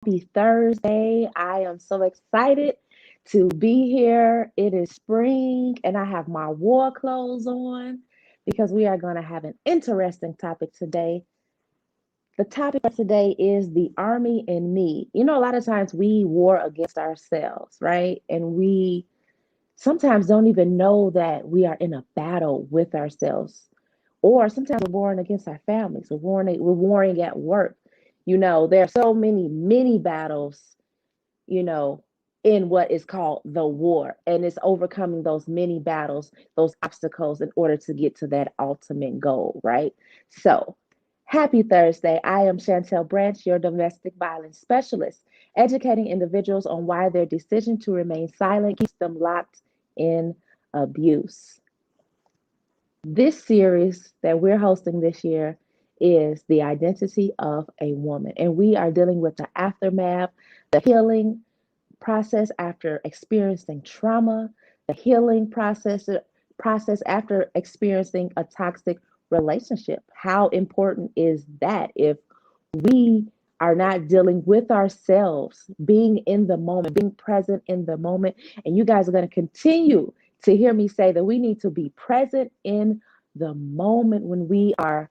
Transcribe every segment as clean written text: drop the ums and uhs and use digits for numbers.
Happy Thursday. I am so excited to be here. It is spring and I have my war clothes on because we are going to have an interesting topic today. The topic for today is the army and me. You know, a lot of times we war against ourselves, right? And we sometimes don't even know that we are in a battle with ourselves. Or sometimes we're warring against our families. We're warring at work. You know, there are so many mini battles, you know, in what is called the war. And it's overcoming those mini battles, those obstacles in order to get to that ultimate goal, right? So, happy Thursday. I am Chantel Branch, your domestic violence specialist, educating individuals on why their decision to remain silent keeps them locked in abuse. This series that we're hosting this year is the identity of a woman. And we are dealing with the aftermath, the healing process after experiencing trauma, the healing process after experiencing a toxic relationship. How important is that if we are not dealing with ourselves, being in the moment, being present in the moment? And you guys are going to continue to hear me say that we need to be present in the moment when we are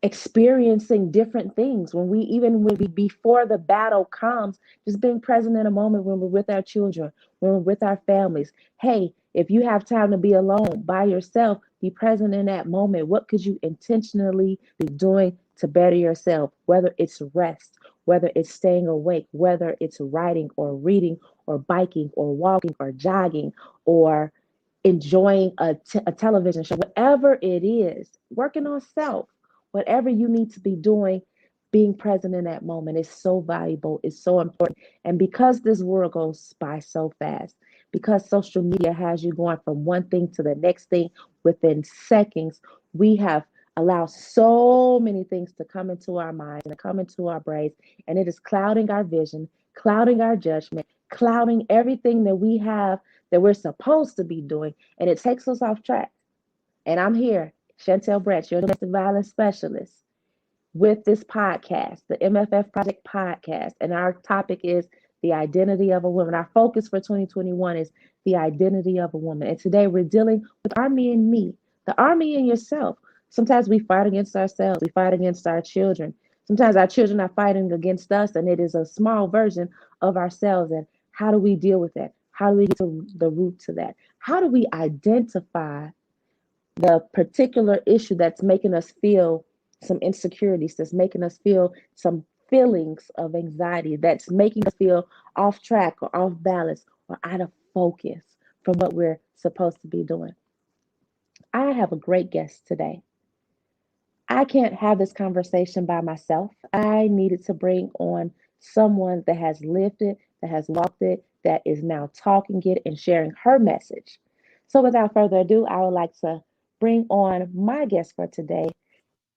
experiencing different things, when we even when we before the battle comes, just being present in a moment when we're with our children, when we're with our families. Hey, if you have time to be alone by yourself, be present in that moment. What could you intentionally be doing to better yourself? Whether it's rest, whether it's staying awake, whether it's writing or reading or biking or walking or jogging or enjoying a television show, whatever it is, working on self, whatever you need to be doing, being present in that moment is so valuable, it's so important. And because this world goes by so fast, because social media has you going from one thing to the next thing within seconds, we have allowed so many things to come into our minds and come into our brains, and it is clouding our vision, clouding our judgment, clouding everything that we have that we're supposed to be doing, and it takes us off track. And I'm here, Chantel Branch, your domestic violence specialist, with this podcast, the MFF Project podcast. And our topic is the identity of a woman. Our focus for 2021 is the identity of a woman. And today we're dealing with army and me, the army and yourself. Sometimes we fight against ourselves, we fight against our children. Sometimes our children are fighting against us, and it is a small version of ourselves. And how do we deal with that? How do we get to the root to that? How do we identify the particular issue that's making us feel some insecurities, that's making us feel some feelings of anxiety, that's making us feel off track or off balance or out of focus from what we're supposed to be doing? I have a great guest today. I can't have this conversation by myself. I needed to bring on someone that has lived it, that has walked it, that is now talking it and sharing her message. So, without further ado, I would like to bring on my guest for today,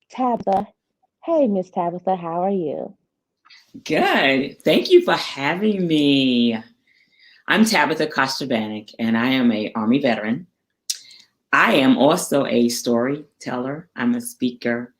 Tabitha. Hey, Miss Tabitha, how are you? Good. Thank you for having me. I'm Tabitha Kostrobanic, and I am a Army veteran. I am also a storyteller. I'm a speaker,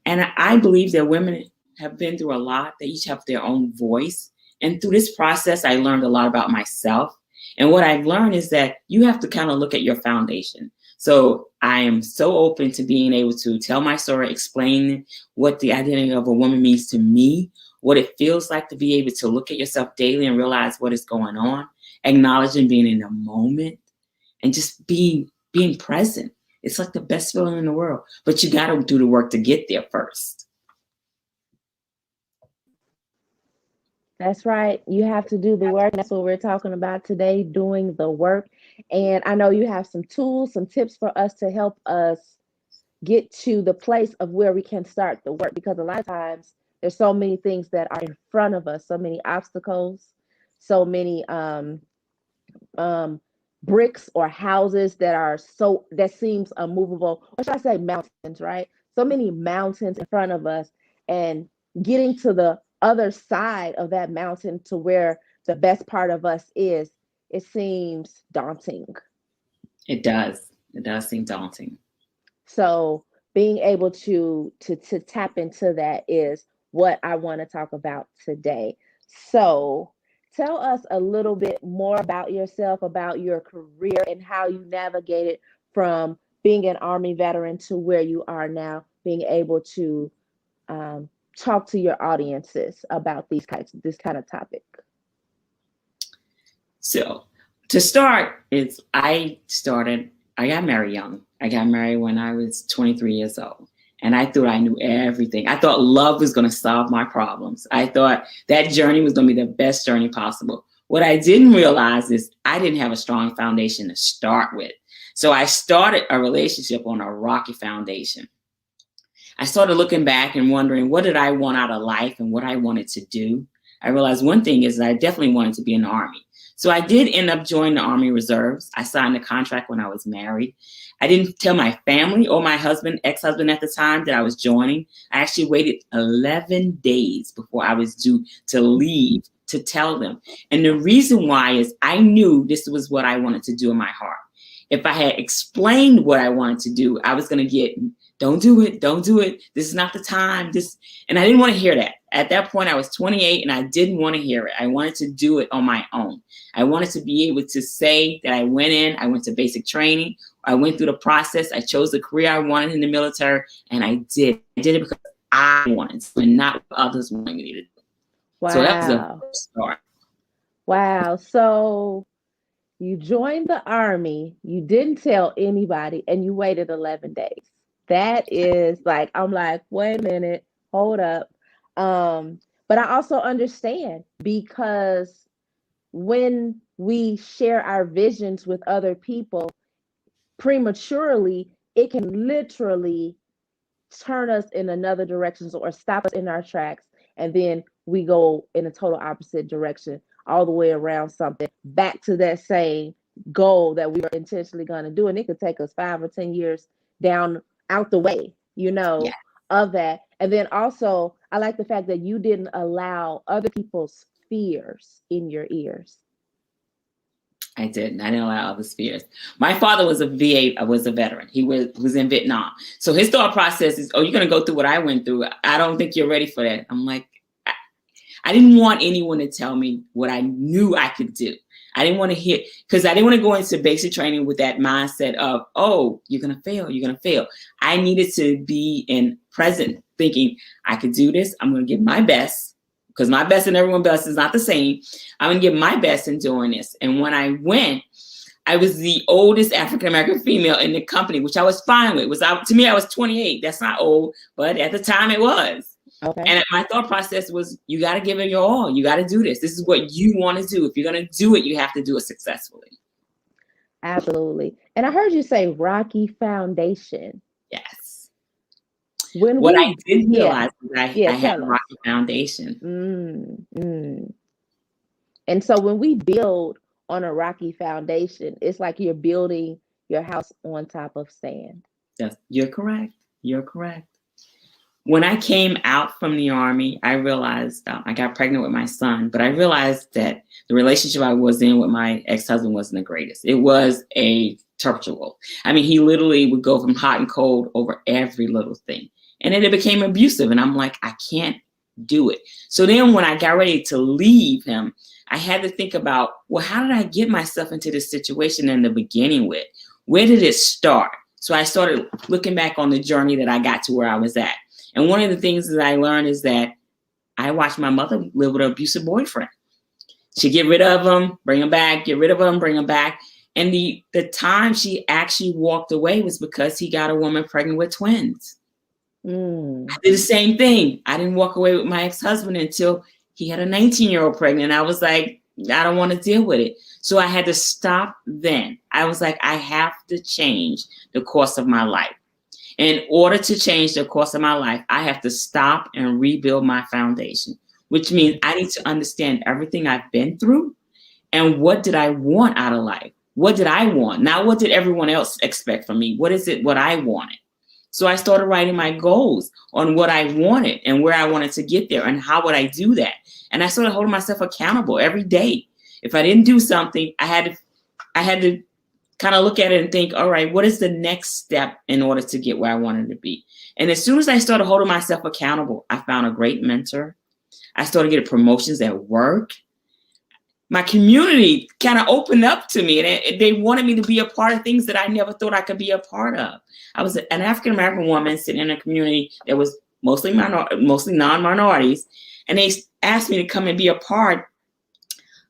and I believe that women have been through a lot. They each have their own voice, and through this process, I learned a lot about myself. And what I've learned is that you have to kind of look at your foundation. So I am so open to being able to tell my story, explain what the identity of a woman means to me, what it feels like to be able to look at yourself daily and realize what is going on, acknowledging being in the moment, and just being present. It's like the best feeling in the world. But you got to do the work to get there first. That's right. You have to do the work. That's what we're talking about today, doing the work. And I know you have some tools, some tips for us to help us get to the place of where we can start the work, because a lot of times there's so many things that are in front of us, so many obstacles, so many um bricks or houses that are so that seems unmovable, or should I say mountains, right? So many mountains in front of us, and getting to the other side of that mountain to where the best part of us is, it seems daunting. It does. It does seem daunting. So being able to tap into that is what I want to talk about today. So tell us a little bit more about yourself, about your career, and how you navigated from being an Army veteran to where you are now, being able to um, talk to your audiences about this kind of topic. So to start, I got married young. I got married when I was 23 years old. And I thought I knew everything. I thought love was going to solve my problems. I thought that journey was going to be the best journey possible. What I didn't realize is I didn't have a strong foundation to start with. So I started a relationship on a rocky foundation. I started looking back and wondering, what did I want out of life and what I wanted to do? I realized one thing is that I definitely wanted to be in the Army. So I did end up joining the Army Reserves. I signed a contract when I was married. I didn't tell my family or my husband, ex-husband at the time, that I was joining. I actually waited 11 days before I was due to leave to tell them. And the reason why is I knew this was what I wanted to do in my heart. If I had explained what I wanted to do, I was going to get, don't do it. This is not the time. And I didn't want to hear that. At that point, I was 28 and I didn't want to hear it. I wanted to do it on my own. I wanted to be able to say that I went to basic training. I went through the process. I chose the career I wanted in the military, and I did. I did it because I wanted to, and not what others wanted me to do. Wow. So that was the first start. Wow. So you joined the Army, you didn't tell anybody, and you waited 11 days. That is like, I'm like, wait a minute, hold up. But I also understand, because when we share our visions with other people prematurely, it can literally turn us in another direction or stop us in our tracks. And then we go in a total opposite direction, all the way around something back to that same goal that we were intentionally going to do. And it could take us 5 or 10 years down out the way, Yeah. of that. And then also, I like the fact that you didn't allow other people's fears in your ears. I didn't. I didn't allow other fears. My father was a veteran. He was in Vietnam. So his thought process is, oh, you're going to go through what I went through. I don't think you're ready for that. I'm like, I didn't want anyone to tell me what I knew I could do. I didn't want to hear, because I didn't want to go into basic training with that mindset of, oh, you're going to fail. You're going to fail. I needed to be in present thinking, I could do this. I'm going to give my best, because my best and everyone's best is not the same. I'm going to give my best in doing this. And when I went, I was the oldest African-American female in the company, which I was fine with. To me, I was 28. That's not old, but at the time it was. Okay. And my thought process was, you got to give it your all. You got to do this. This is what you want to do. If you're going to do it, you have to do it successfully. Absolutely. And I heard you say rocky foundation. Yes. What I did realize was I had a rocky foundation. And so when we build on a rocky foundation, it's like you're building your house on top of sand. Yes, you're correct. You're correct. When I came out from the Army, I realized I got pregnant with my son, but I realized that the relationship I was in with my ex-husband wasn't the greatest. It was a turmoil. I mean, he literally would go from hot and cold over every little thing. And then it became abusive. And I'm like, I can't do it. So then when I got ready to leave him, I had to think about, well, how did I get myself into this situation in the beginning with? Where did it start? So I started looking back on the journey that I got to where I was at. And one of the things that I learned is that I watched my mother live with an abusive boyfriend. She'd get rid of him, bring him back, get rid of him, bring him back. And the time she actually walked away was because he got a woman pregnant with twins. I did the same thing. I didn't walk away with my ex-husband until he had a 19-year-old pregnant. I was like, I don't want to deal with it. So I had to stop then. I was like, I have to change the course of my life. In order to change the course of my life, I have to stop and rebuild my foundation, which means I need to understand everything I've been through and what did I want out of life? What did I want? Not what did everyone else expect from me? What is it what I wanted? So I started writing my goals on what I wanted and where I wanted to get there and how would I do that? And I started holding myself accountable every day. If I didn't do something, I had to kind of look at it and think, all right, what is the next step in order to get where I wanted to be? And as soon as I started holding myself accountable, I found a great mentor. I started getting promotions at work. My community kind of opened up to me, and they wanted me to be a part of things that I never thought I could be a part of. I was an African-American woman sitting in a community that was mostly non-minorities, and they asked me to come and be a part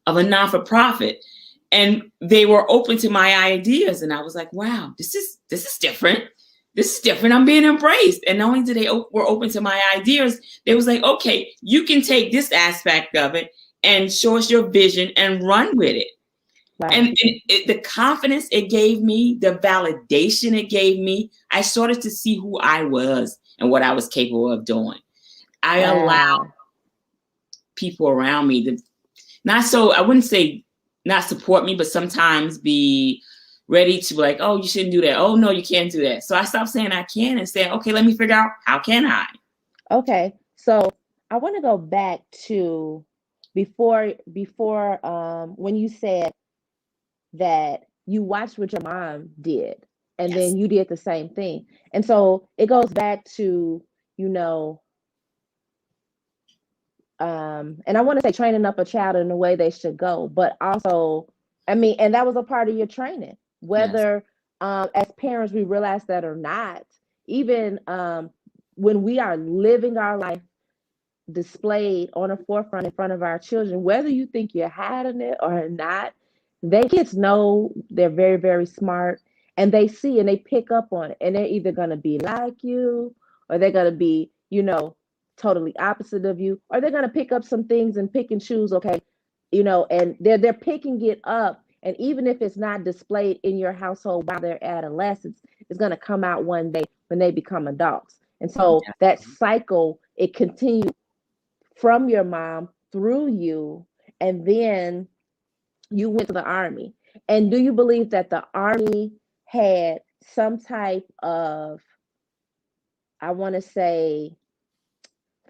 of a non-for-profit. And they were open to my ideas, and I was like, wow, this is different. This is different. I'm being embraced. And not only did they were open to my ideas, they was like, okay, you can take this aspect of it and show us your vision and run with it. Wow. And the confidence it gave me, the validation it gave me, I started to see who I was and what I was capable of doing. I allowed people around me to I wouldn't say not support me, but sometimes be ready to be like, oh, you shouldn't do that. Oh, no, you can't do that. So I stopped saying I can and said, okay, let me figure out how can I? Okay. So I want to go back to before when you said that you watched what your mom did and yes. Then you did the same thing. And so it goes back to, and I want to say training up a child in the way they should go, but also, and that was a part of your training, whether yes. As parents, we realize that or not, even when we are living our life displayed on a forefront in front of our children, whether you think you're hiding it or not, kids know they're very, very smart, and they see and they pick up on it, and they're either going to be like you or they're going to be, totally opposite of you, or they're going to pick up some things and pick and choose, okay, and they're picking it up. And even if it's not displayed in your household while they're adolescents, it's going to come out one day when they become adults. And so that cycle, it continues from your mom through you, and then you went to the Army. And do you believe that the Army had some type of, I want to say,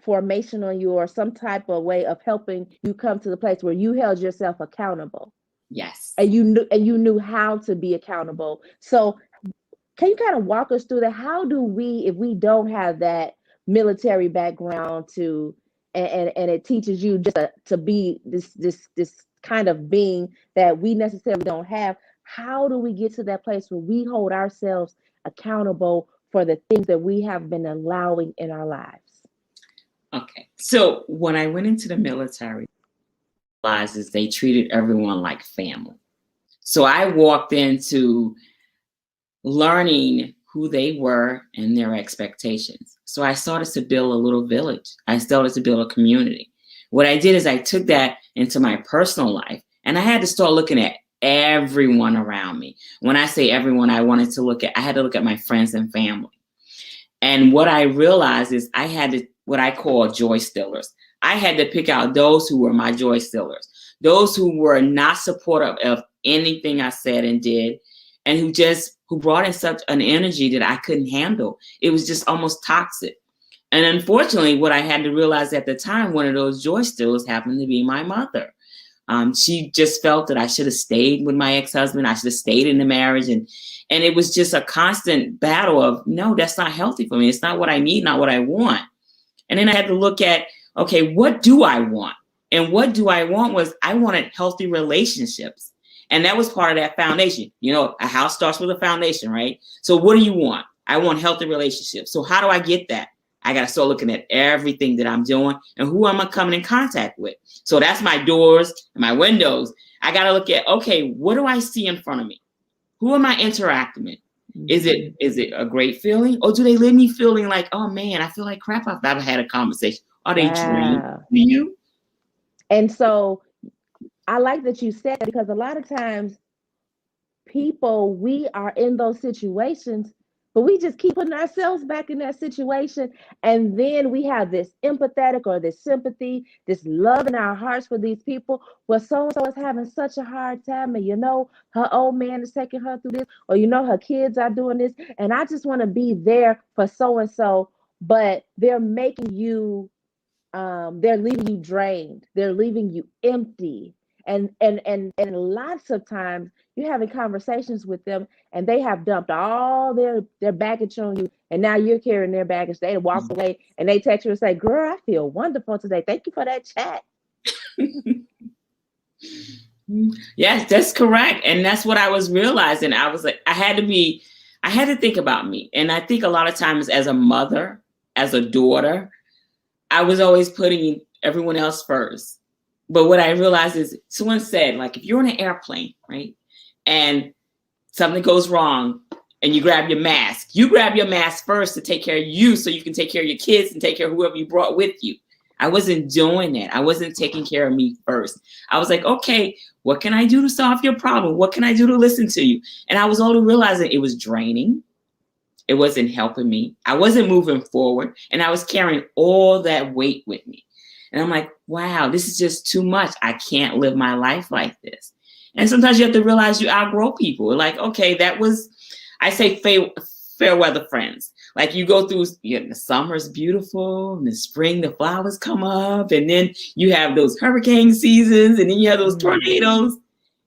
formation on you, or some type of way of helping you come to the place where you held yourself accountable? Yes. And you knew how to be accountable. So can you kind of walk us through that? How do we, if we don't have that military background and it teaches you just to be this kind of being that we necessarily don't have, how do we get to that place where we hold ourselves accountable for the things that we have been allowing in our lives? Okay, so when I went into the military, realizes they treated everyone like family. So I walked into learning who they were and their expectations. So I started to build a little village. I started to build a community. What I did is I took that into my personal life, and I had to start looking at everyone around me. When I say everyone, I had to look at my friends and family. And what I realized is I had to, what I call joy stealers. I had to pick out those who were my joy stealers, those who were not supportive of anything I said and did, and who brought in such an energy that I couldn't handle. It was just almost toxic. And unfortunately, what I had to realize at the time, one of those joy stealers happened to be my mother. She just felt that I should have stayed with my ex-husband. I should have stayed in the marriage. And it was just a constant battle of, no, that's not healthy for me. It's not what I need, not what I want. And then I had to look at, okay, what do I want? And what do I want was I wanted healthy relationships. And that was part of that foundation. A house starts with a foundation, right? So what do you want? I want healthy relationships. So how do I get that? I got to start looking at everything that I'm doing and who am I coming in contact with. So that's my doors and my windows. I got to look at, okay, what do I see in front of me? Who am I interacting with? Is it a great feeling? Or do they leave me feeling like, oh man, I feel like crap after I've had a conversation? Are they draining you? And so I like that you said that, because a lot of times we are in those situations, but we just keep putting ourselves back in that situation. And then we have this empathetic or this sympathy, this love in our hearts for these people. Well, so-and-so is having such a hard time, and her old man is taking her through this, or her kids are doing this, and I just want to be there for so-and-so, but they're making you, they're leaving you drained. They're leaving you empty. And lots of times you're having conversations with them and they have dumped all their baggage on you, and now you're carrying their baggage. They walk away and they text you and say, girl, I feel wonderful today. Thank you for that chat. Yes, that's correct. And that's what I was realizing. I was like, I had to think about me. And I think a lot of times as a mother, as a daughter, I was always putting everyone else first. But what I realized is someone said, like, if you're on an airplane, right, and something goes wrong and you grab your mask first to take care of you so you can take care of your kids and take care of whoever you brought with you. I wasn't doing that. I wasn't taking care of me first. I was like, okay, what can I do to solve your problem? What can I do to listen to you? And I was only realizing it was draining. It wasn't helping me. I wasn't moving forward. And I was carrying all that weight with me. And I'm like, wow, this is just too much. I can't live my life like this. And sometimes you have to realize you outgrow people. Like, okay, that was, I say fair weather friends. Like you go through, the summer's beautiful, in the spring, the flowers come up, and then you have those hurricane seasons, and then you have those tornadoes.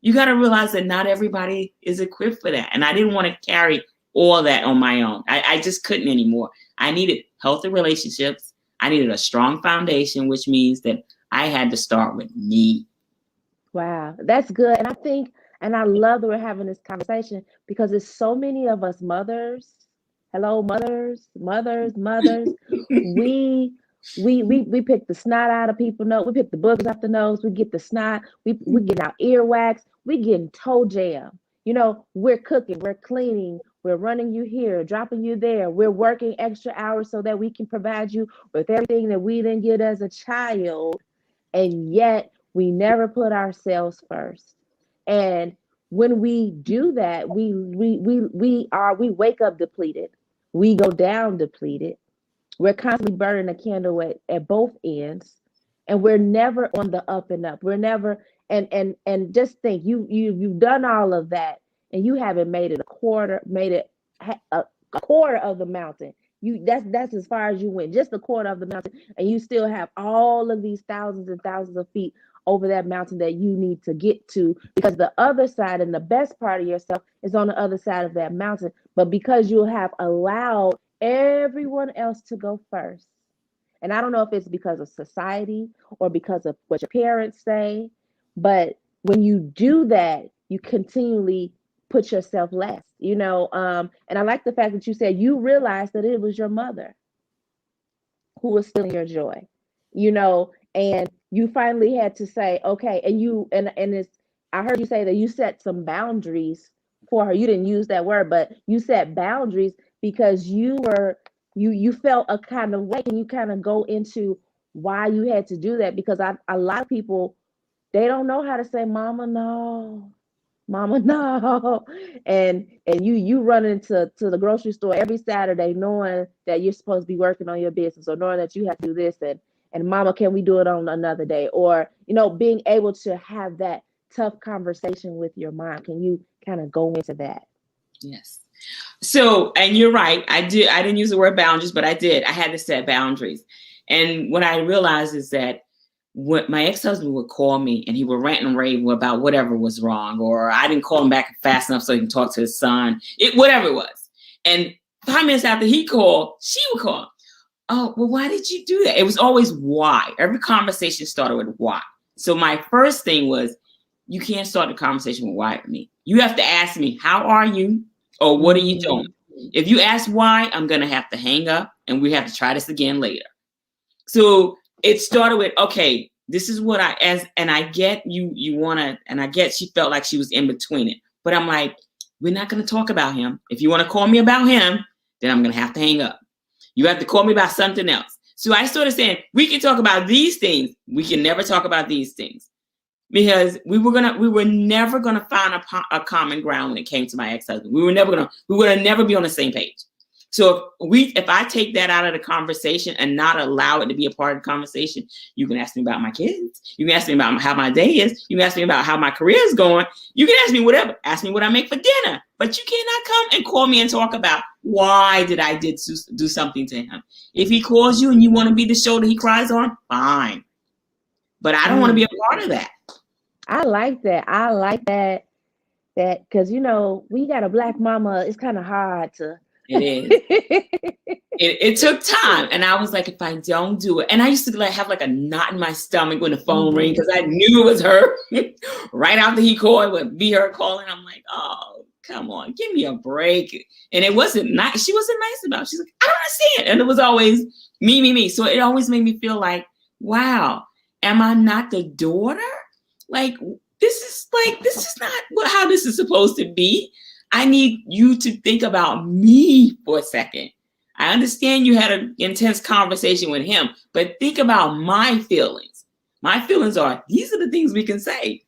You got to realize that not everybody is equipped for that. And I didn't want to carry all that on my own. I just couldn't anymore. I needed healthy relationships. I needed a strong foundation, which means that I had to start with me. Wow, that's good. And I think, and I love that we're having this conversation because there's so many of us mothers. Hello, mothers. we pick the snot out of people's nose. We pick the boogers off the nose. We get the snot. We get our earwax. We getting toe jam. We're cooking. We're cleaning. We're running you here, dropping you there. We're working extra hours so that we can provide you with everything that we didn't get as a child. And yet we never put ourselves first. And when we do that, we wake up depleted. We go down depleted. We're constantly burning a candle at both ends, and we're never on the up and up. We're never and just think you've done all of that, and you haven't made it a quarter of the mountain. That's as far as you went, just a quarter of the mountain, and you still have all of these thousands and thousands of feet over that mountain that you need to get to, because the other side and the best part of yourself is on the other side of that mountain. But because you have allowed everyone else to go first, and I don't know if it's because of society or because of what your parents say, but when you do that, you continually put yourself last, and I like the fact that you said you realized that it was your mother who was stealing your joy, and you finally had to say, okay, I heard you say that you set some boundaries for her. You didn't use that word, but you set boundaries because you felt a kind of way. Can you kind of go into why you had to do that? Because a lot of people, they don't know how to say, mama, no, and you run into the grocery store every Saturday knowing that you're supposed to be working on your business, or knowing that you have to do this, and mama, can we do it on another day? Or being able to have that tough conversation with your mom. Can you kind of go into that? Yes. So, and you're right, I didn't use the word boundaries, but I had to set boundaries. And what I realized is that what my ex-husband would call me and he would rant and rave about whatever was wrong, or I didn't call him back fast enough so he can talk to his son, whatever it was. And 5 minutes after he called, she would call. Oh, well, why did you do that? It was always why. Every conversation started with why. So my first thing was, you can't start the conversation with why with me. You have to ask me, how are you? Or what are you doing? If you ask why, I'm going to have to hang up and we have to try this again later. So it started with, okay, this is what and I get you want to, and I get she felt like she was in between it. But I'm like, we're not going to talk about him. If you want to call me about him, then I'm going to have to hang up. You have to call me about something else. So I started saying, we can talk about these things. We can never talk about these things. Because we were never gonna find a common ground when it came to my ex-husband. We would never be on the same page. So if I take that out of the conversation and not allow it to be a part of the conversation, you can ask me about my kids. You can ask me about how my day is. You can ask me about how my career is going. You can ask me whatever. Ask me what I make for dinner. But you cannot come and call me and talk about why did I do something to him. If he calls you and you want to be the shoulder he cries on, fine. But I don't want to be a part of that. I like that. I like that because we got a Black mama. It's kind of hard to. It is. It took time, and I was like, if I don't do it, and I used to like have like a knot in my stomach when the phone rang because I knew it was her. Right after he called, it would be her calling. I'm like, oh, come on, give me a break. And it wasn't nice. She wasn't nice about it. She's like, I don't understand. And it was always me. So it always made me feel like, wow, am I not the daughter? Like this is not how this is supposed to be. I need you to think about me for a second. I understand you had an intense conversation with him, but think about my feelings. My feelings are, these are the things we can say.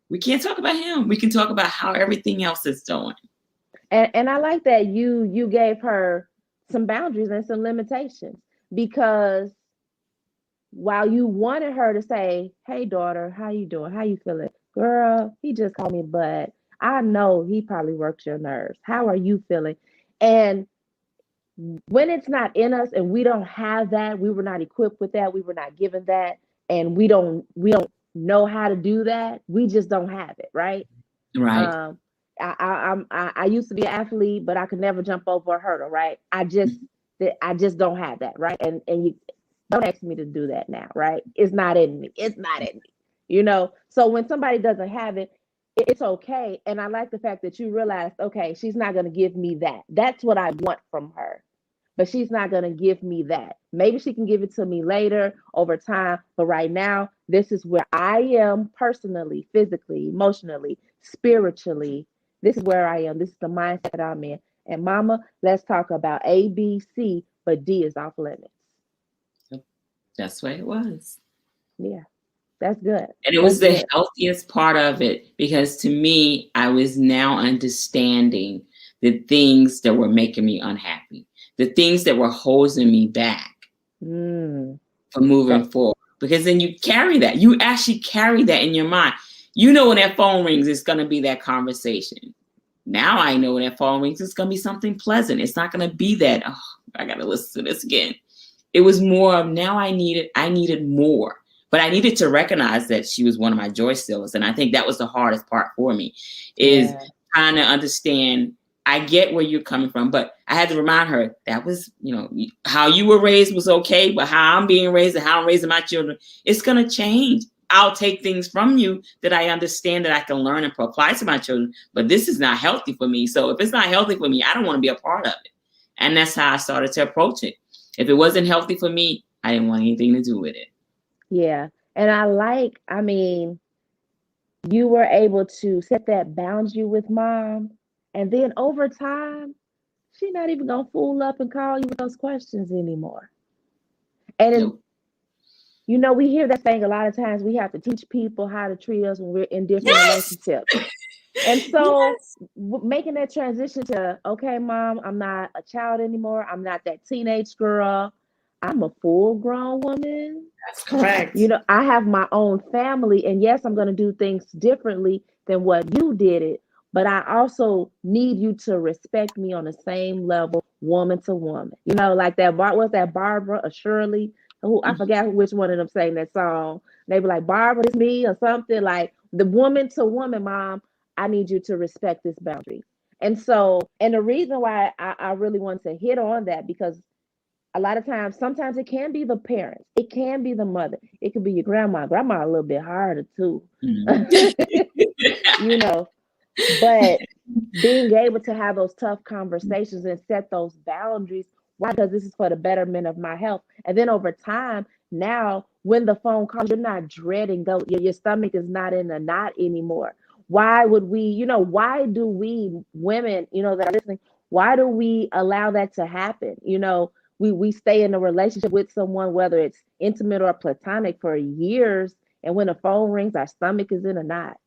We can't talk about him. We can talk about how everything else is going. And I like that you gave her some boundaries and some limitations, because while you wanted her to say, "Hey daughter, how you doing? How you feeling? Girl, he just called me, but I know he probably works your nerves. How are you feeling?" And when it's not in us and we don't have that, we were not equipped with that, we were not given that, and we don't know how to do that, we just don't have it, right? Right. um I used to be an athlete, but I could never jump over a hurdle, right? I just don't have that, right? And you don't ask me to do that now, right? It's not in me. So when somebody doesn't have it, it's okay. And I like the fact that you realized, okay, she's not going to give me that. That's what I want from her, but she's not going to give me that. Maybe she can give it to me later over time. But right now, this is where I am personally, physically, emotionally, spiritually. This is where I am. This is the mindset I'm in. And mama, let's talk about A, B, C, but D is off limits. That's what it was. Yeah, that's good. And it That's was the good. healthiest part of it, because to me, I was now understanding the things that were making me unhappy, the things that were holding me back Mm, from moving that, forward. Because then you carry that. You actually carry that in your mind. You know, when that phone rings, it's going to be that conversation. Now I know when that phone rings, it's going to be something pleasant. It's not going to be that, oh, I got to listen to this again. It was more of, now I needed more. But I needed to recognize that she was one of my joy stealers. And I think that was the hardest part for me, is yeah, trying to understand, I get where you're coming from, but I had to remind her that was, how you were raised was okay, but how I'm being raised and how I'm raising my children, it's going to change. I'll take things from you that I understand that I can learn and apply to my children, but this is not healthy for me. So if it's not healthy for me, I don't want to be a part of it. And that's how I started to approach it. If it wasn't healthy for me, I didn't want anything to do with it. yeah. And I mean, you were able to set that boundary with mom. And then over time, she's not even gonna fool up and call you with those questions anymore. And then, Nope. we hear that saying a lot of times, we have to teach people how to treat us when we're in different Yes. relationships. And so Yes. making that transition to, okay, mom, I'm not a child anymore. I'm not that teenage girl. I'm a full grown woman. That's correct. I have my own family, and yes, I'm going to do things differently than what you did it, but I also need you to respect me on the same level, woman to woman. Like that was that Barbara or Shirley, who I forgot which one of them sang that song. They be like, Barbara, it's me, or something like the woman to woman, mom. I need you to respect this boundary. And the reason why I really want to hit on that, because a lot of times, sometimes it can be the parents, it can be the mother, it could be your grandma. Grandma a little bit harder too. Mhm. you know but being able to have those tough conversations and set those boundaries. Why? Because this is for the betterment of my health. And then over time, now when the phone calls, you're not dreading, though your stomach is not in a knot anymore. Why would we, why do we women, that are listening, why do we allow that to happen? We stay in a relationship with someone, whether it's intimate or platonic, for years, and when the phone rings, our stomach is in a knot,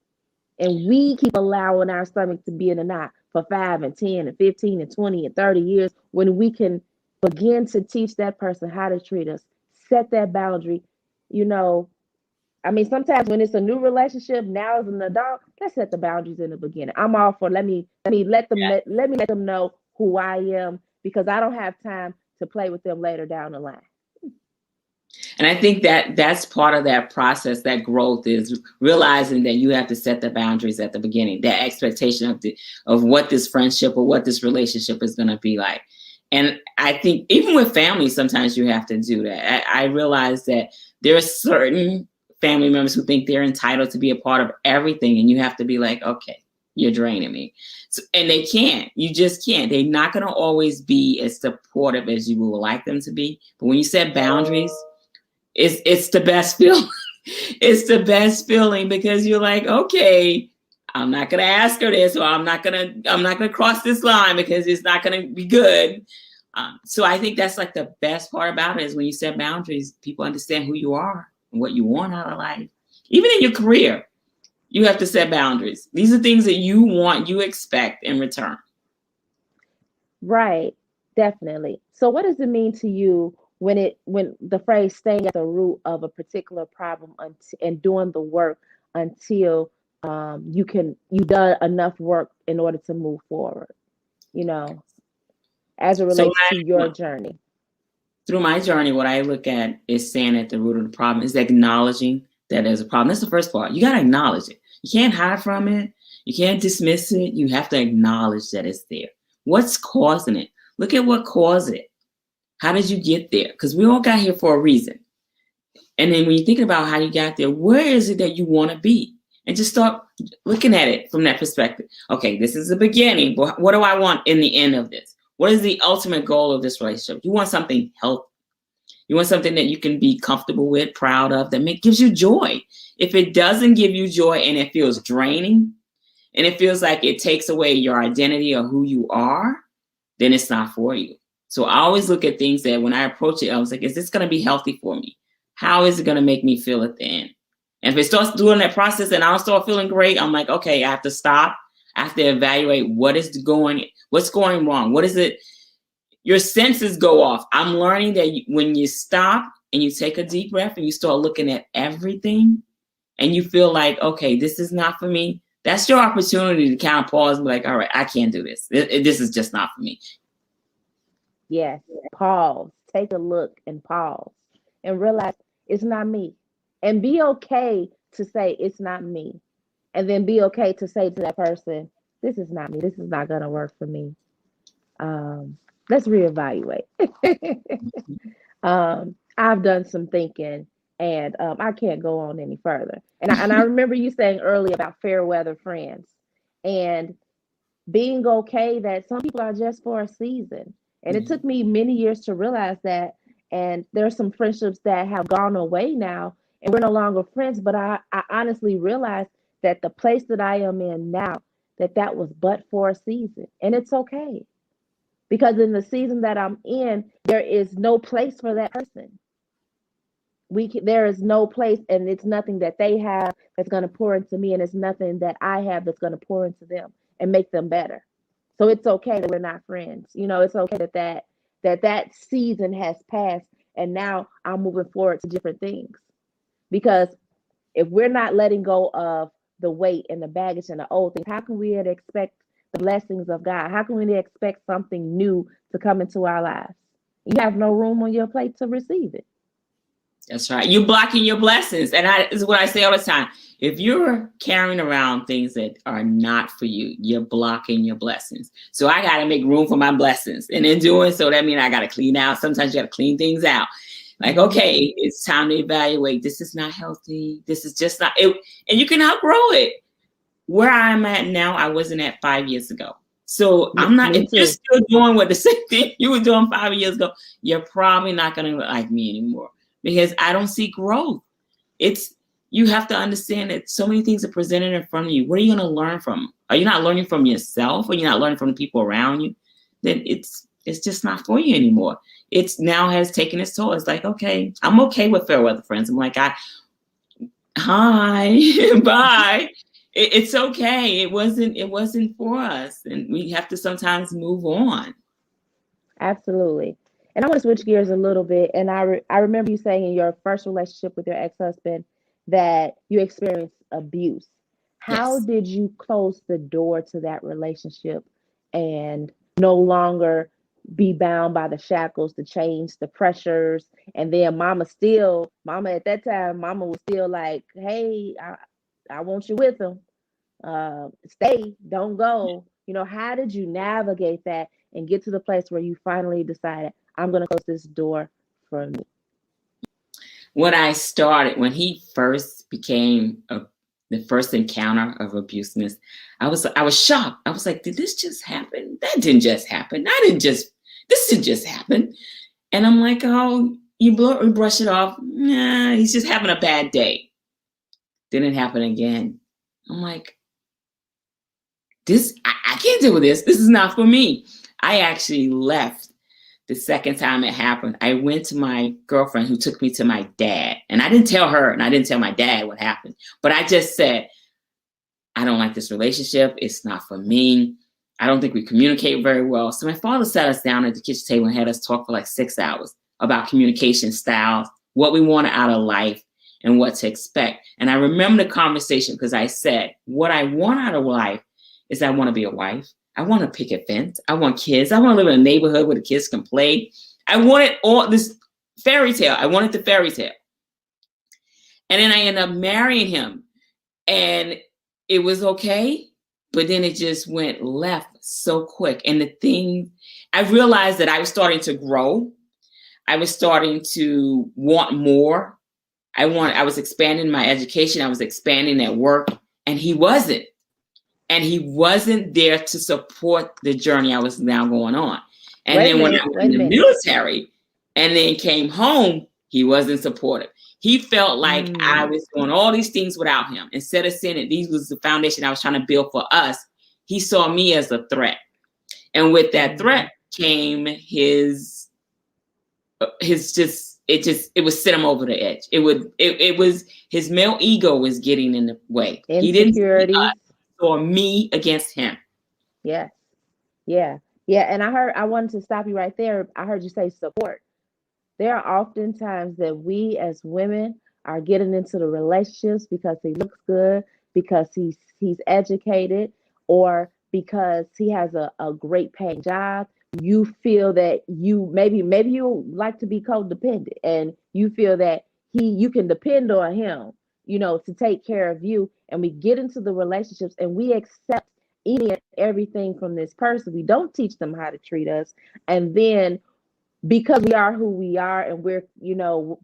and we keep allowing our stomach to be in a knot for 5 and 10 and 15 and 20 and 30 years, when we can begin to teach that person how to treat us, set that boundary. You know, I mean, sometimes when it's a new relationship, now as an adult, let's set the boundaries in the beginning. I'm all for, let me let them know who I am, because I don't have time to play with them later down the line. And I think that that's part of that process, that growth, is realizing that you have to set the boundaries at the beginning, that expectation of what this friendship or what this relationship is going to be like. And I think even with family, sometimes you have to do that. I realize that there are certain family members who think they're entitled to be a part of everything, and you have to be like, okay, you're draining me. So, and they can't. You just can't. They're not going to always be as supportive as you would like them to be. But when you set boundaries, it's the best feeling. It's the best feeling, because you're like, okay, I'm not gonna ask her this, or I'm not gonna cross this line because it's not gonna be good. So I think that's like the best part about it, is when you set boundaries, people understand who you are and what you want out of life. Even in your career, you have to set boundaries. These are things that you want, you expect in return. Right, definitely. So what does it mean to you when the phrase staying at the root of a particular problem and doing the work until you've done enough work in order to move forward, you know, as it So relates to your journey? through my journey, what I look at is staying at the root of the problem, is acknowledging that there's a problem. That's the first part. You got to acknowledge it. You can't hide from it. You can't dismiss it. You have to acknowledge that it's there. What's causing it? Look at what caused it. How did you get there? Because we all got here for a reason. And then when you're thinking about how you got there, where is it that you want to be? And just start looking at it from that perspective. Okay, this is the beginning, but what do I want in the end of this? What is the ultimate goal of this relationship? You want something healthy. You want something that you can be comfortable with, proud of, that gives you joy. If it doesn't give you joy and it feels draining, and it feels like it takes away your identity or who you are, then it's not for you. So I always look at things that when I approach it, I was like, is this going to be healthy for me? How is it going to make me feel at the end? And if it starts doing that process and I don't start feeling great, I'm like, okay, I have to stop. I have to evaluate what's going wrong. What is it? Your senses go off. I'm learning that when you stop and you take a deep breath and you start looking at everything and you feel like, okay, this is not for me, that's your opportunity to kind of pause and be like, all right, I can't do this. This is just not for me. Yes, pause, take a look and pause and realize it's not me. And be okay to say it's not me. And then be okay to say to that person, this is not me. This is not going to work for me. Let's reevaluate. I've done some thinking, and I can't go on any further. And I remember you saying earlier about fair weather friends and being okay that some people are just for a season. And it took me many years to realize that. And there's some friendships that have gone away now, and we're no longer friends. But I honestly realized that the place that I am in now, that was but for a season, and it's okay, because in the season that I'm in, there is no place for that person. There is no place, and it's nothing that they have that's going to pour into me, and it's nothing that I have that's going to pour into them and make them better. So it's okay that we're not friends. It's okay that season has passed, and now I'm moving forward to different things. Because if we're not letting go of the weight and the baggage and the old things, how can we expect the blessings of God? How can we expect something new to come into our lives? You have no room on your plate to receive it. That's right. You're blocking your blessings. And this is what I say all the time. If you're carrying around things that are not for you, you're blocking your blessings. So I got to make room for my blessings. And in doing so, that means I got to clean out. Sometimes you got to clean things out. Like, okay, it's time to evaluate. This is not healthy. This is just not it. And you can outgrow it. Where I'm at now, I wasn't at 5 years ago. So I'm not, if you're still doing what the same thing you were doing 5 years ago, you're probably not going to look like me anymore, because I don't see growth. You have to understand that so many things are presented in front of you. What are you going to learn from? Are you not learning from yourself, or you're not learning from the people around you? Then it's just not for you anymore. It's now has taken its toll. It's like, okay, I'm okay with fair weather friends. I'm like, hi, bye. It's okay. It wasn't for us. And we have to sometimes move on. Absolutely. And I want to switch gears a little bit. And I remember you saying in your first relationship with your ex-husband that you experienced abuse. How Yes. did you close the door to that relationship and no longer be bound by the shackles, the chains, the pressures. And then mama at that time, mama was still like, hey, I want you with him. Stay, don't go. How did you navigate that and get to the place where you finally decided, I'm going to close this door for me? When he first became the first encounter of abusiveness, I was shocked. I was like, did this just happen? That didn't just happen. This didn't just happen. And I'm like, oh, you brush it off. Nah, he's just having a bad day. Didn't happen again. I'm like, I can't deal with this. This is not for me. I actually left the second time it happened. I went to my girlfriend who took me to my dad. And I didn't tell her and I didn't tell my dad what happened. But I just said, I don't like this relationship. It's not for me. I don't think we communicate very well. So my father sat us down at the kitchen table and had us talk for like 6 hours about communication styles, what we wanted out of life, and what to expect. And I remember the conversation because I said, what I want out of life is I want to be a wife. I want to pick a fence. I want kids. I want to live in a neighborhood where the kids can play. I wanted all this fairy tale. I wanted the fairy tale. And then I ended up marrying him. And it was okay. But then it just went left so quick. And I realized that I was starting to grow. I was starting to want more. I was expanding my education. I was expanding at work. And he wasn't. And he wasn't there to support the journey I was now going on. And then when I was in the military and then came home, he wasn't supportive. He felt like I was doing all these things without him. Instead of saying that these was the foundation I was trying to build for us, he saw me as a threat. And with that threat came it would set him over the edge. It was his male ego was getting in the way. He didn't see us or me against him. Yes. Yeah. And I wanted to stop you right there. I heard you say support. There are often times that we as women are getting into the relationships because he looks good, because he's educated, or because he has a great paying job. You feel that maybe you like to be codependent, and you feel that you can depend on him, to take care of you. And we get into the relationships and we accept any and everything from this person. We don't teach them how to treat us. And then because we are who we are and we're,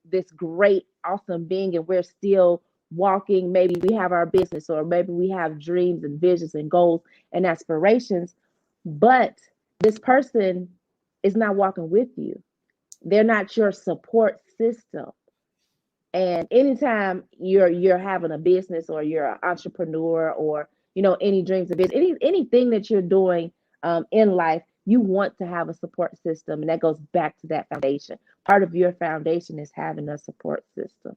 this great, awesome being, and we're still walking, maybe we have our business, or maybe we have dreams and visions and goals and aspirations, but this person is not walking with you. They're not your support system. And anytime you're having a business, or you're an entrepreneur, or any dreams of business, anything that you're doing in life, you want to have a support system, and that goes back to that foundation. Part of your foundation is having a support system.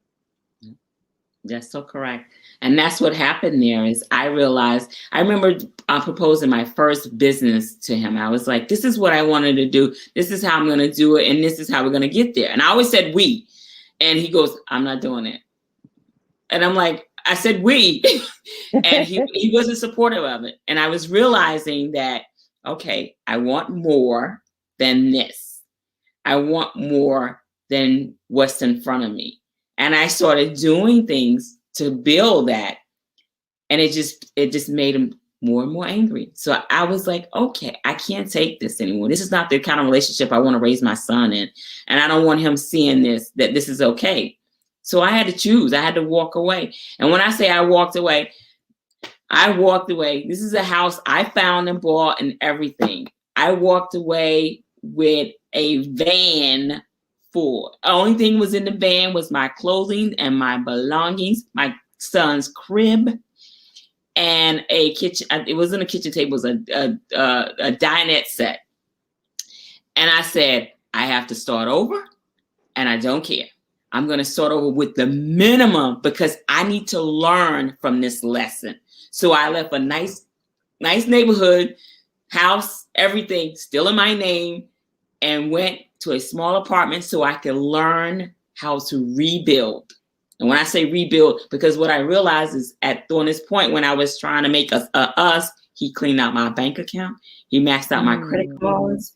That's so correct. And that's what happened there is I realized, I remember proposing my first business to him. I was like, this is what I wanted to do. This is how I'm going to do it. And this is how we're going to get there. And I always said we. And he goes, I'm not doing it. And I'm like, I said we. And he wasn't supportive of it. And I was realizing that, okay, I want more than this. I want more than what's in front of me. And I started doing things to build that. And it just made him more and more angry. So I was like, okay, I can't take this anymore. This is not the kind of relationship I want to raise my son in. And I don't want him seeing that this is okay. So I had to choose. I had to walk away. And when I say I walked away, This is a house I found and bought and everything. I walked away with a van full. The only thing was in the van was my clothing and my belongings, my son's crib, and a kitchen. It wasn't a kitchen table, it was a dinette set. And I said, I have to start over, and I don't care. I'm going to start over with the minimum because I need to learn from this lesson. So I left a nice neighborhood, house, everything still in my name, and went to a small apartment so I could learn how to rebuild. And when I say rebuild, because what I realized is during this point when I was trying to make us, he cleaned out my bank account. He maxed out my credit cards.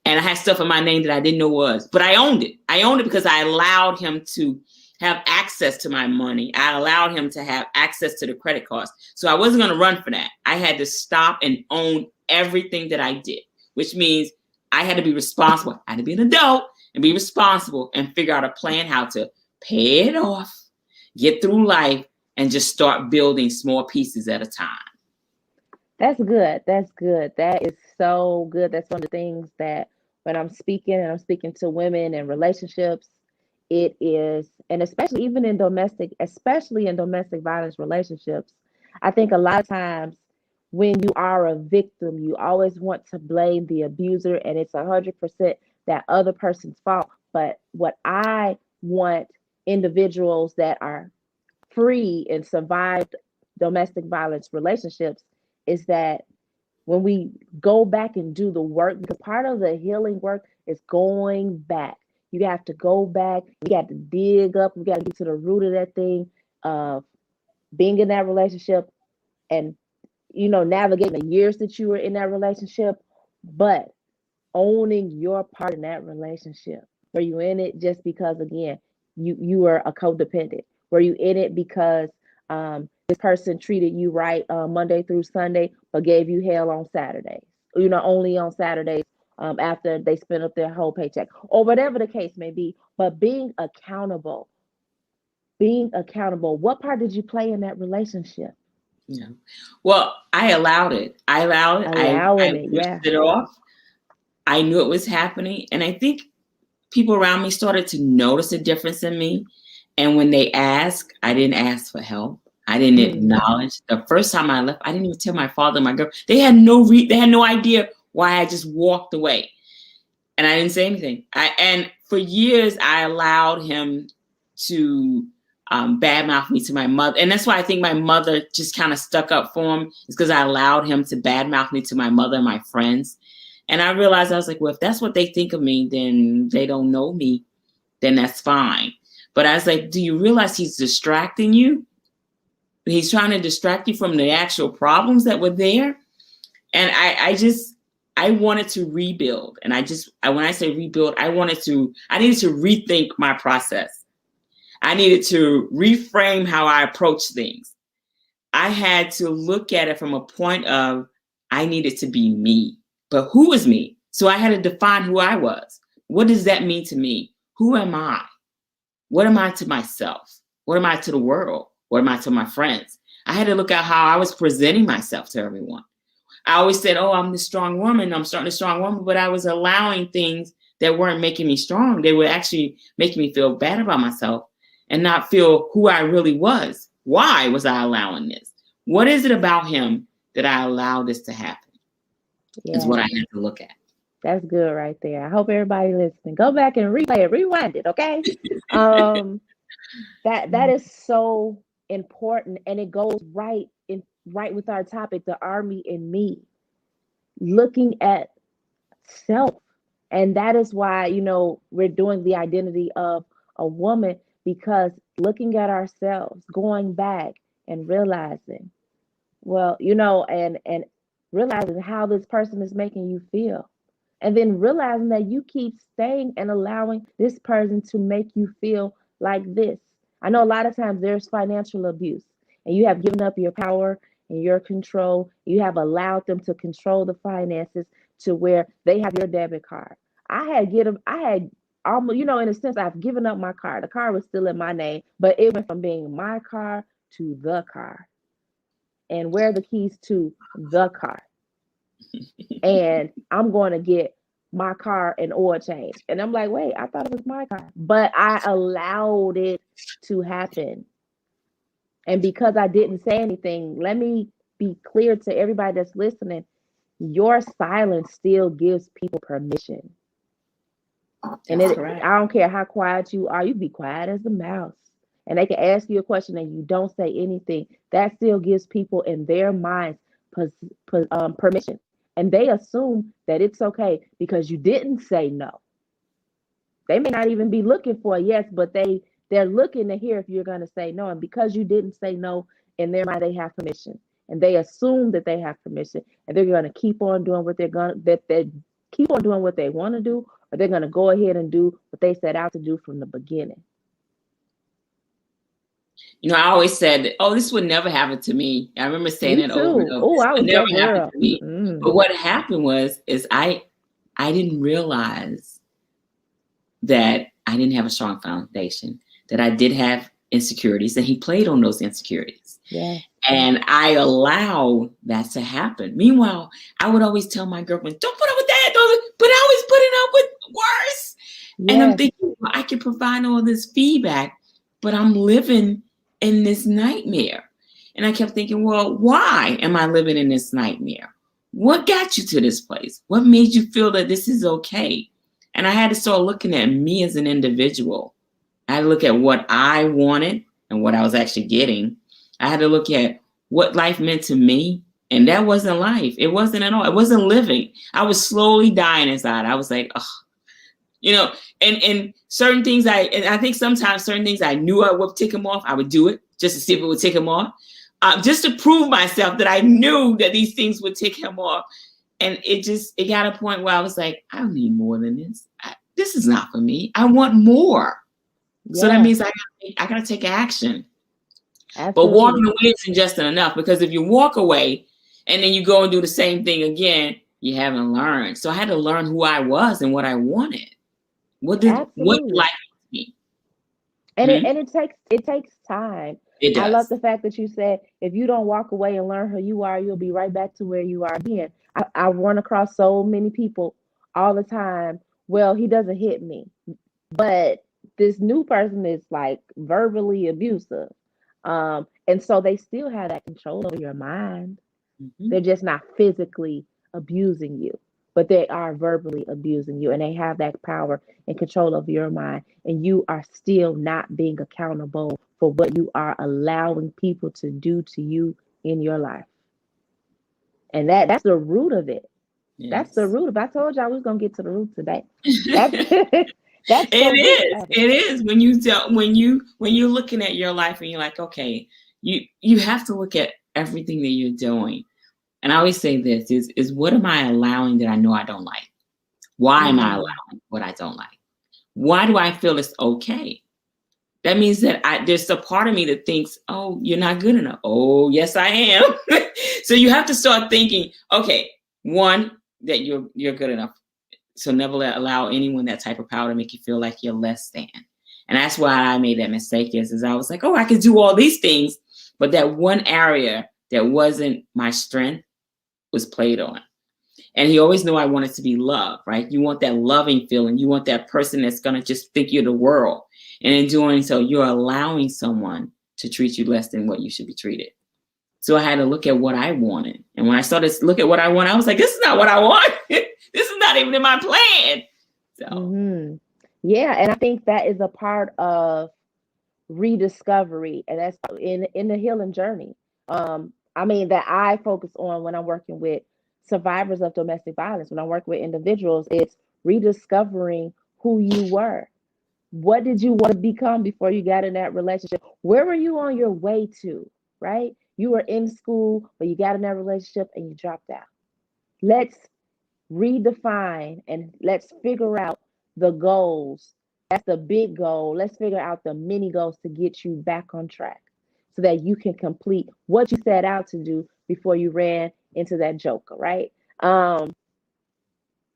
And I had stuff in my name that I didn't know was, but I owned it. I owned it because I allowed him to have access to my money. I allowed him to have access to the credit cards. So I wasn't going to run for that. I had to stop and own everything that I did, which means I had to be responsible. I had to be an adult and be responsible and figure out a plan how to pay it off, get through life, and just start building small pieces at a time. That's good. That's good. That is so good. That's one of the things that when I'm speaking and I'm speaking to women and relationships, it is, and especially in domestic violence relationships, I think a lot of times when you are a victim, you always want to blame the abuser, and it's 100% that other person's fault. But what I want individuals that are free and survived domestic violence relationships is that when we go back and do the work, because part of the healing work is going back. You have to go back, you got to dig up, you got to get to the root of that thing of being in that relationship and, navigating the years that you were in that relationship, but owning your part in that relationship. Were you in it just because, again, you were a codependent? Were you in it because this person treated you right Monday through Sunday, but gave you hell on Saturdays? Only on Saturdays after they spent up their whole paycheck, or whatever the case may be. But being accountable. What part did you play in that relationship? Yeah. Well, I allowed it. I Allowing it, pushed yeah. it off. I knew it was happening. And I think people around me started to notice a difference in me. And when they asked, I didn't ask for help. I didn't acknowledge. The first time I left, I didn't even tell my father and my girl. They had no idea why I just walked away. And I didn't say anything. And for years, I allowed him to badmouth me to my mother. And that's why I think my mother just kind of stuck up for him, is because I allowed him to badmouth me to my mother and my friends. And I realized, I was like, well, if that's what they think of me, then they don't know me, then that's fine. But I was like, do you realize he's distracting you? He's trying to distract you from the actual problems that were there. And I wanted to rebuild. And when I say rebuild, I needed to rethink my process. I needed to reframe how I approach things. I had to look at it from a point of, I needed to be me. But who is me? So I had to define who I was. What does that mean to me? Who am I? What am I to myself? What am I to the world? What am I to my friends? I had to look at how I was presenting myself to everyone. I always said, oh, I'm the strong woman. I'm starting a strong woman. But I was allowing things that weren't making me strong. They were actually making me feel bad about myself and not feel who I really was. Why was I allowing this? What is it about him that I allowed this to happen? Yeah. Is what I had to look at. That's good right there. I hope everybody listening, go back and replay it, rewind it, okay? That is so important, and it goes right with our topic, the army and me, looking at self. And that is why, we're doing the identity of a woman, because looking at ourselves, going back and realizing, well, and realizing how this person is making you feel. And then realizing that you keep staying and allowing this person to make you feel like this. I know a lot of times there's financial abuse, and you have given up your power and your control. You have allowed them to control the finances to where they have your debit card. I had almost, in a sense, I've given up my car. The car was still in my name, but it went from being my car to the car. And where are the keys to the car? And I'm going to get my car an oil change. And I'm like, wait, I thought it was my car. But I allowed it to happen. And because I didn't say anything, let me be clear to everybody that's listening. Your silence still gives people permission. And I don't care how quiet you are. You be quiet as a mouse. And they can ask you a question and you don't say anything. That still gives people in their minds permission. And they assume that it's okay because you didn't say no. They may not even be looking for a yes, but they're looking to hear if you're going to say no. And because you didn't say no, in their mind, they have permission. And they assume that they have permission. And they're going to keep on doing what they're keep on doing what they want to do, or they're going to go ahead and do what they set out to do from the beginning. I always said, oh, this would never happen to me. I remember saying Me it over and too. over. Oh, This I would was never that happen girl. to me. But what happened is I didn't realize that I didn't have a strong foundation, that I did have insecurities, and he played on those insecurities. Yeah. And I allowed that to happen. Meanwhile, I would always tell my girlfriend, don't put up with that. But I was putting up with worse. Yes. And I'm thinking, well, I can provide all this feedback, but I'm living in this nightmare. And I kept thinking, well, why am I living in this nightmare? What got you to this place? What made you feel that this is okay? And I had to start looking at me as an individual. I had to look at what I wanted and what I was actually getting. I had to look at what life meant to me. And that wasn't life. It wasn't at all. It wasn't living. I was slowly dying inside. I was like, oh, and certain things I think sometimes certain things I knew I would tick him off. I would do it just to see if it would tick him off. Just to prove myself that I knew that these things would tick him off. And it got a point where I was like, I don't need more than this. This is not for me. I want more. Yeah. So that means I got to take action. Absolutely. But walking away isn't just enough, because if you walk away and then you go and do the same thing again, you haven't learned. So I had to learn who I was and what I wanted. What life me? And it takes time. It does. I love the fact that you said, if you don't walk away and learn who you are, you'll be right back to where you are again. I run across so many people all the time. Well, he doesn't hit me, but this new person is like verbally abusive. And so they still have that control over your mind. Mm-hmm. They're just not physically abusing you, but they are verbally abusing you, and they have that power and control of your mind, and you are still not being accountable for what you are allowing people to do to you in your life. And that's the root of it. Yes. That's the root of it. I told y'all we was gonna get to the root today. That's it is when you're looking at your life and you're like, okay, you have to look at everything that you're doing. And I always say this is what am I allowing that I know I don't like? Why am I allowing what I don't like? Why do I feel it's okay? That means that there's a part of me that thinks, oh, you're not good enough. Oh, yes, I am. So you have to start thinking, okay, one, that you're good enough. So never allow anyone that type of power to make you feel like you're less than. And that's why I made that mistake is I was like, oh, I could do all these things. But that one area that wasn't my strength was played on. And he always knew I wanted to be loved, right? You want that loving feeling. You want that person that's going to just think you're the world. And in doing so, you're allowing someone to treat you less than what you should be treated. So I had to look at what I wanted. And when I started to look at what I want, I was like, this is not what I want. This is not even in my plan. So, Yeah. And I think that is a part of rediscovery. And that's in the healing journey. That I focus on when I'm working with survivors of domestic violence, when I work with individuals, it's rediscovering who you were. What did you want to become before you got in that relationship? Where were you on your way to, right? You were in school, but you got in that relationship and you dropped out. Let's redefine and let's figure out the goals. That's the big goal. Let's figure out the mini goals to get you back on track so that you can complete what you set out to do before you ran into that joker, right?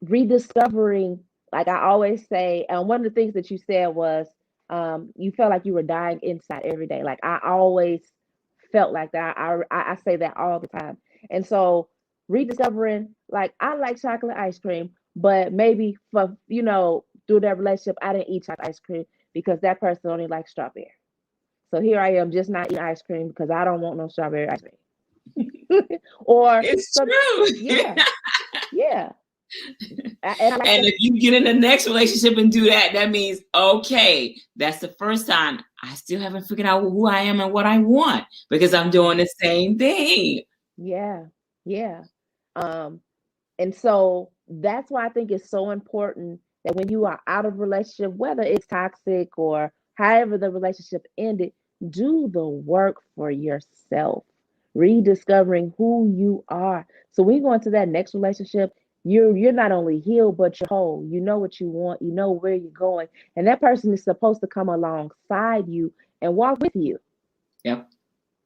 Rediscovering, like I always say, one of the things that you said was you felt like you were dying inside every day. Like I always felt like that. I say that all the time. And so rediscovering, like I like chocolate ice cream, but maybe for, through that relationship, I didn't eat chocolate ice cream because that person only likes strawberry. So here I am just not eating ice cream because I don't want no strawberry ice cream. Or it's true. Yeah. And if you get in the next relationship and do that, that means, okay, that's the first time I still haven't figured out who I am and what I want because I'm doing the same thing. Yeah. And so that's why I think it's so important that when you are out of relationship, whether it's toxic or however the relationship ended, do the work for yourself, rediscovering who you are. So when you go into that next relationship, You're not only healed, but you're whole. You know what you want, you know where you're going. And that person is supposed to come alongside you and walk with you. Yep.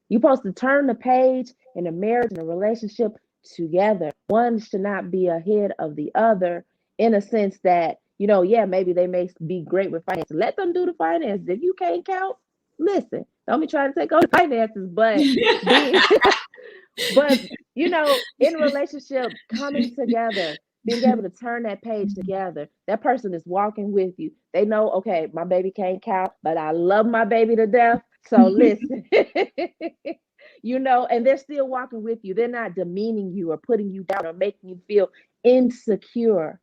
You're supposed to turn the page in a marriage and a relationship together. One should not be ahead of the other in a sense that, yeah, maybe they may be great with finances. Let them do the finances. If you can't count, listen, don't be trying to take over finances, but be but in a relationship, coming together, being able to turn that page together, that person is walking with you. They know, okay, my baby can't count, but I love my baby to death. So listen, and they're still walking with you. They're not demeaning you or putting you down or making you feel insecure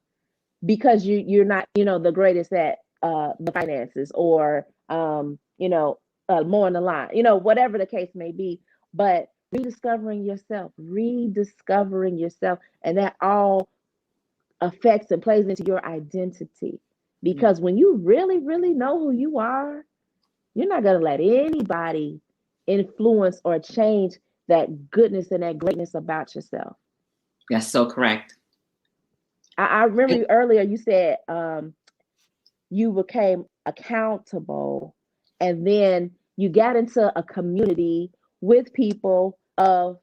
because you're not, the greatest at the finances or, more in the line, whatever the case may be. But rediscovering yourself, and that all affects and plays into your identity. Because when you really, really know who you are, you're not going to let anybody influence or change that goodness and that greatness about yourself. That's so correct. I remember earlier you said you became accountable, and then you got into a community with people and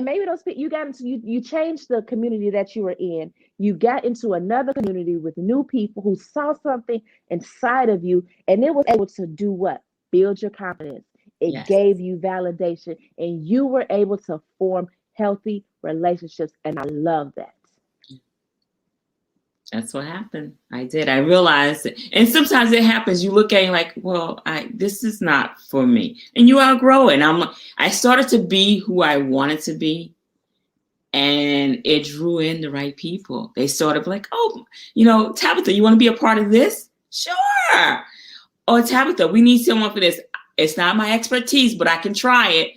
maybe those people you changed the community that you were in. You got into another community with new people who saw something inside of you, and it was able to do what? Build your confidence. It gave you validation, and you were able to form healthy relationships, and I love that. That's what happened. I did. I realized it. And sometimes it happens. You look at it like, well, this is not for me. And you outgrow it. I started to be who I wanted to be. And it drew in the right people. They sort of like, oh, Tabitha, you want to be a part of this? Sure. Oh, Tabitha, we need someone for this. It's not my expertise, but I can try it.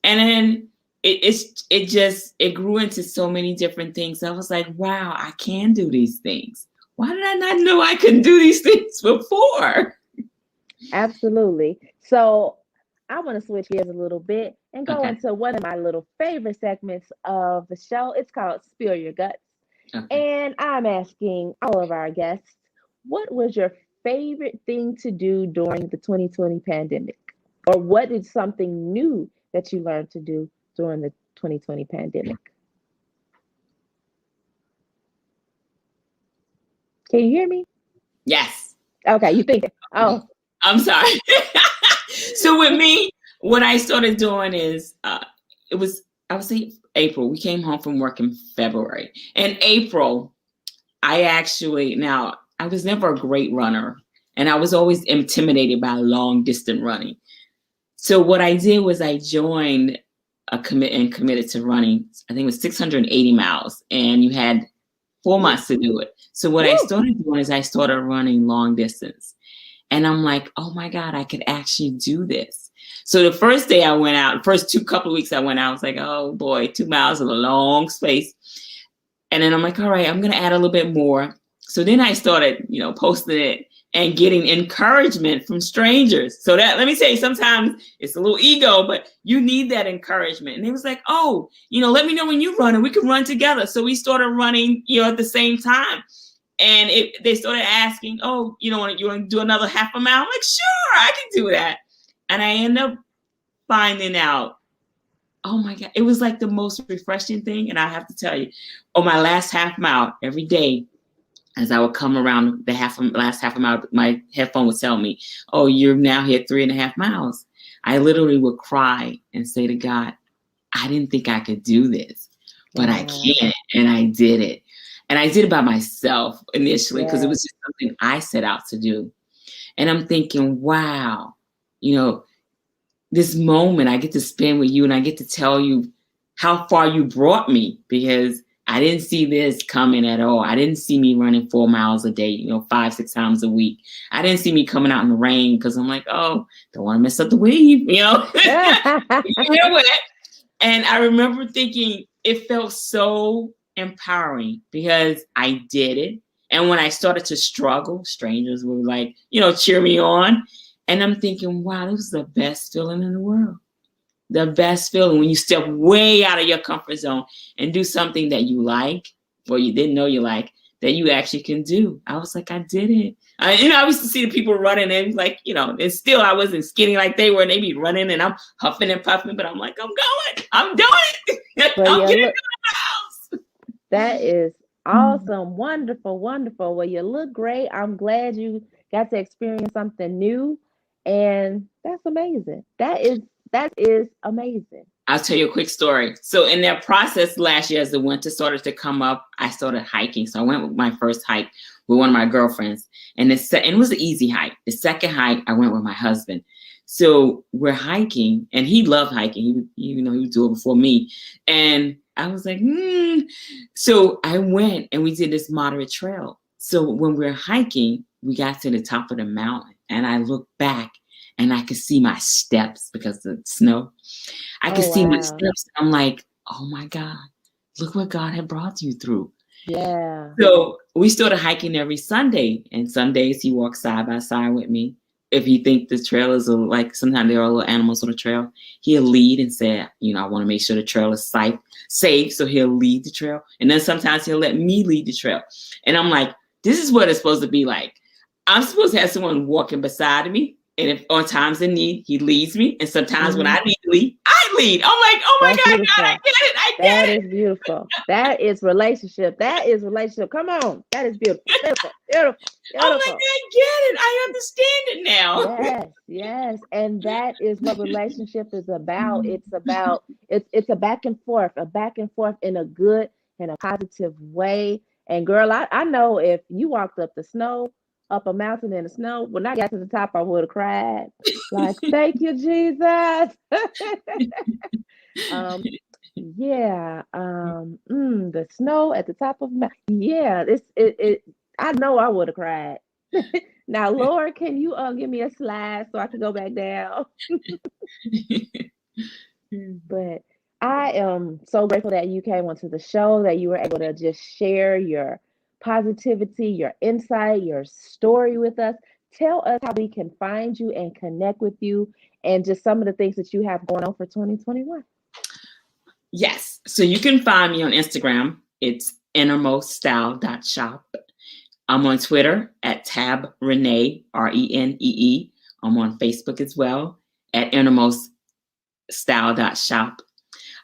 And then it grew into so many different things. I was like, wow, I can do these things. Why did I not know I could do these things before? Absolutely. So I want to switch gears a little bit and go into one of my little favorite segments of the show. It's called Spill Your Guts. And I'm asking all of our guests, what was your favorite thing to do during the 2020 pandemic? Or what is something new that you learned to do during the 2020 pandemic? Can you hear me? Yes. Okay, you think? Oh, I'm sorry. So with me, what I started doing is I would say April. We came home from work in February. In April, I was never a great runner, and I was always intimidated by long distance running. So what I did was I joined committed to running. I think it was 680 miles, and you had 4 months to do it. So what I started doing is I started running long distance, and I'm like, oh my God, I could actually do this. So the first day I went out, first couple of weeks I went out, I was like, oh boy, 2 miles is a long space. And then I'm like, all right, I'm going to add a little bit more. So then I started, posting it and getting encouragement from strangers. So that, let me say, sometimes it's a little ego, but you need that encouragement. And it was like, oh, let me know when you run and we can run together. So we started running, at the same time. And they started asking, oh, you want to do another half a mile? I'm like, sure, I can do that. And I ended up finding out, oh my God, it was like the most refreshing thing. And I have to tell you, on my last half mile every day, as I would come around the last half a mile, my headphone would tell me, oh, you're now hit 3.5 miles. I literally would cry and say to God, I didn't think I could do this, but I can. And I did it. And I did it by myself initially because it was just something I set out to do. And I'm thinking, wow, this moment I get to spend with you and I get to tell you how far you brought me, because I didn't see this coming at all. I didn't see me running 4 miles a day, 5-6 times a week. I didn't see me coming out in the rain because I'm like, oh, don't want to mess up the weave, And I remember thinking it felt so empowering because I did it. And when I started to struggle, strangers were like, cheer me on. And I'm thinking, wow, this is the best feeling in the world. The best feeling when you step way out of your comfort zone and do something that you like or you didn't know you like that you actually can do. I was like, I did it. I used to see the people running and like, and still I wasn't skinny like they were. And they be running and I'm huffing and puffing, but I'm like, I'm going. I'm doing it. But I'm yeah, getting look, to the house. that is awesome. Wonderful, wonderful. Well, you look great. I'm glad you got to experience something new. And that's amazing. That is amazing. I'll tell you a quick story. So in that process last year, as the winter started to come up, I started hiking. So I went with my first hike with one of my girlfriends, and it was an easy hike. The second hike, I went with my husband. So we're hiking, and he loved hiking. He was doing it before me, and I was like, So I went, and we did this moderate trail. So when we're hiking, we got to the top of the mountain, and I looked back, and I could see my steps because of the snow. I could see my Wow. steps. I'm like, oh my God, look what God had brought you through. Yeah. So we started hiking every Sunday, and some days he walks side by side with me. If he thinks the trail is like sometimes there are little animals on the trail, he'll lead and say, I want to make sure the trail is safe. So he'll lead the trail. And then sometimes he'll let me lead the trail. And I'm like, this is what it's supposed to be like. I'm supposed to have someone walking beside me. And if on times in need, he leads me. And sometimes when I need to lead, I lead. I'm like, oh my That's God, beautiful. God, I get it. I That get it. is beautiful. That is relationship. That is relationship. Come on. That is beautiful. Beautiful. Beautiful. I'm like, Beautiful. I get it. I understand it now. Yes, yes. And that is what relationship is about. It's a back and forth in a good and a positive way. And girl, I know if you walked up a mountain in the snow, when I got to the top, I would have cried. Like, thank you, Jesus. um, yeah. The snow at the top of my yeah, I know I would have cried. Now, Lord, can you give me a slide so I can go back down? But I am so grateful that you came onto the show, that you were able to just share your positivity, your insight, your story with us. Tell us how we can find you and connect with you, and just some of the things that you have going on for 2021. Yes. So you can find me on Instagram. It's innermoststyle.shop. I'm on Twitter at Tab Renee, Renee. I'm on Facebook as well at innermoststyle.shop.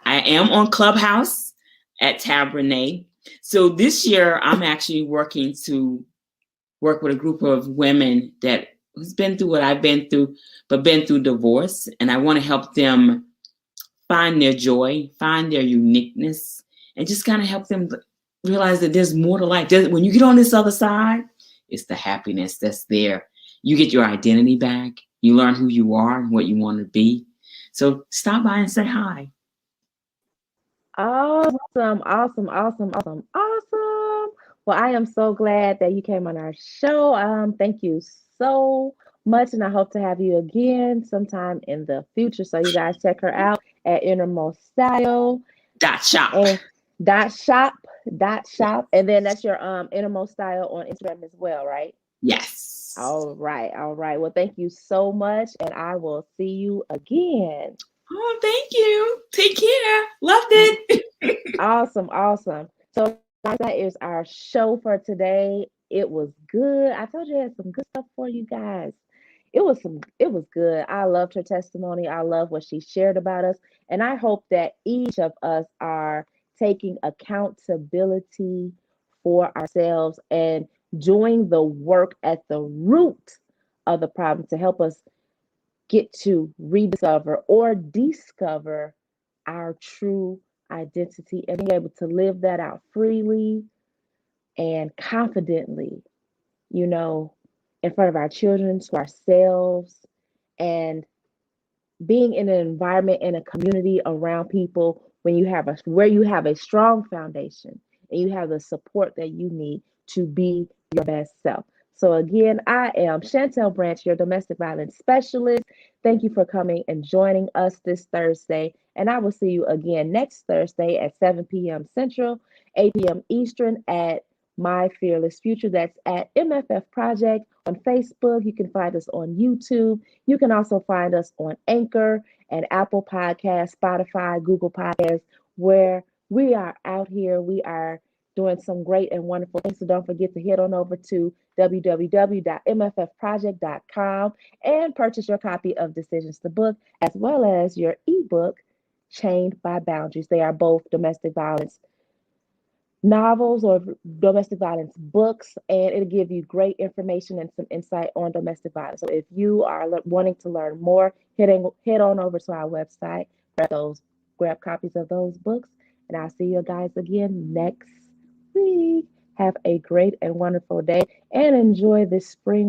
I am on Clubhouse at Tab Renee. So this year, I'm actually working to work with a group of women that who's been through what I've been through, but been through divorce. And I want to help them find their joy, find their uniqueness, and just kind of help them realize that there's more to life. When you get on this other side, it's the happiness that's there. You get your identity back. You learn who you are and what you want to be. So stop by and say hi. Awesome, awesome, awesome, awesome, awesome. Well, I am so glad that you came on our show. Thank you so much, and I hope to have you again sometime in the future. So you guys check her out at Innermost Style .shop. and .shop, and then that's your Innermost Style on Instagram as well, right? Yes. All right, all right. Well, thank you so much, and I will see you again. Oh, thank you. Take care. Loved it. Awesome, awesome. So that is our show for today. It was good. I told you I had some good stuff for you guys. It was good. I loved her testimony. I love what she shared about us. And I hope that each of us are taking accountability for ourselves and doing the work at the root of the problem to help us get to rediscover or discover our true identity and being able to live that out freely and confidently, you know, in front of our children, to ourselves, and being in an environment in a community around people when you have where you have a strong foundation and you have the support that you need to be your best self. So again, I am Chantel Branch, your domestic violence specialist. Thank you for coming and joining us this Thursday. And I will see you again next Thursday at 7 p.m. Central, 8 p.m. Eastern at My Fearless Future. That's at MFF Project on Facebook. You can find us on YouTube. You can also find us on Anchor and Apple Podcasts, Spotify, Google Podcasts, where we are out here. We are doing some great and wonderful things. So don't forget to head on over to www.mffproject.com and purchase your copy of Decisions the Book, as well as your ebook, Chained by Boundaries. They are both domestic violence novels or domestic violence books, and it'll give you great information and some insight on domestic violence. So if you are wanting to learn more, head on over to our website, grab copies of those books, and I'll see you guys again next week. Have a great and wonderful day and enjoy this spring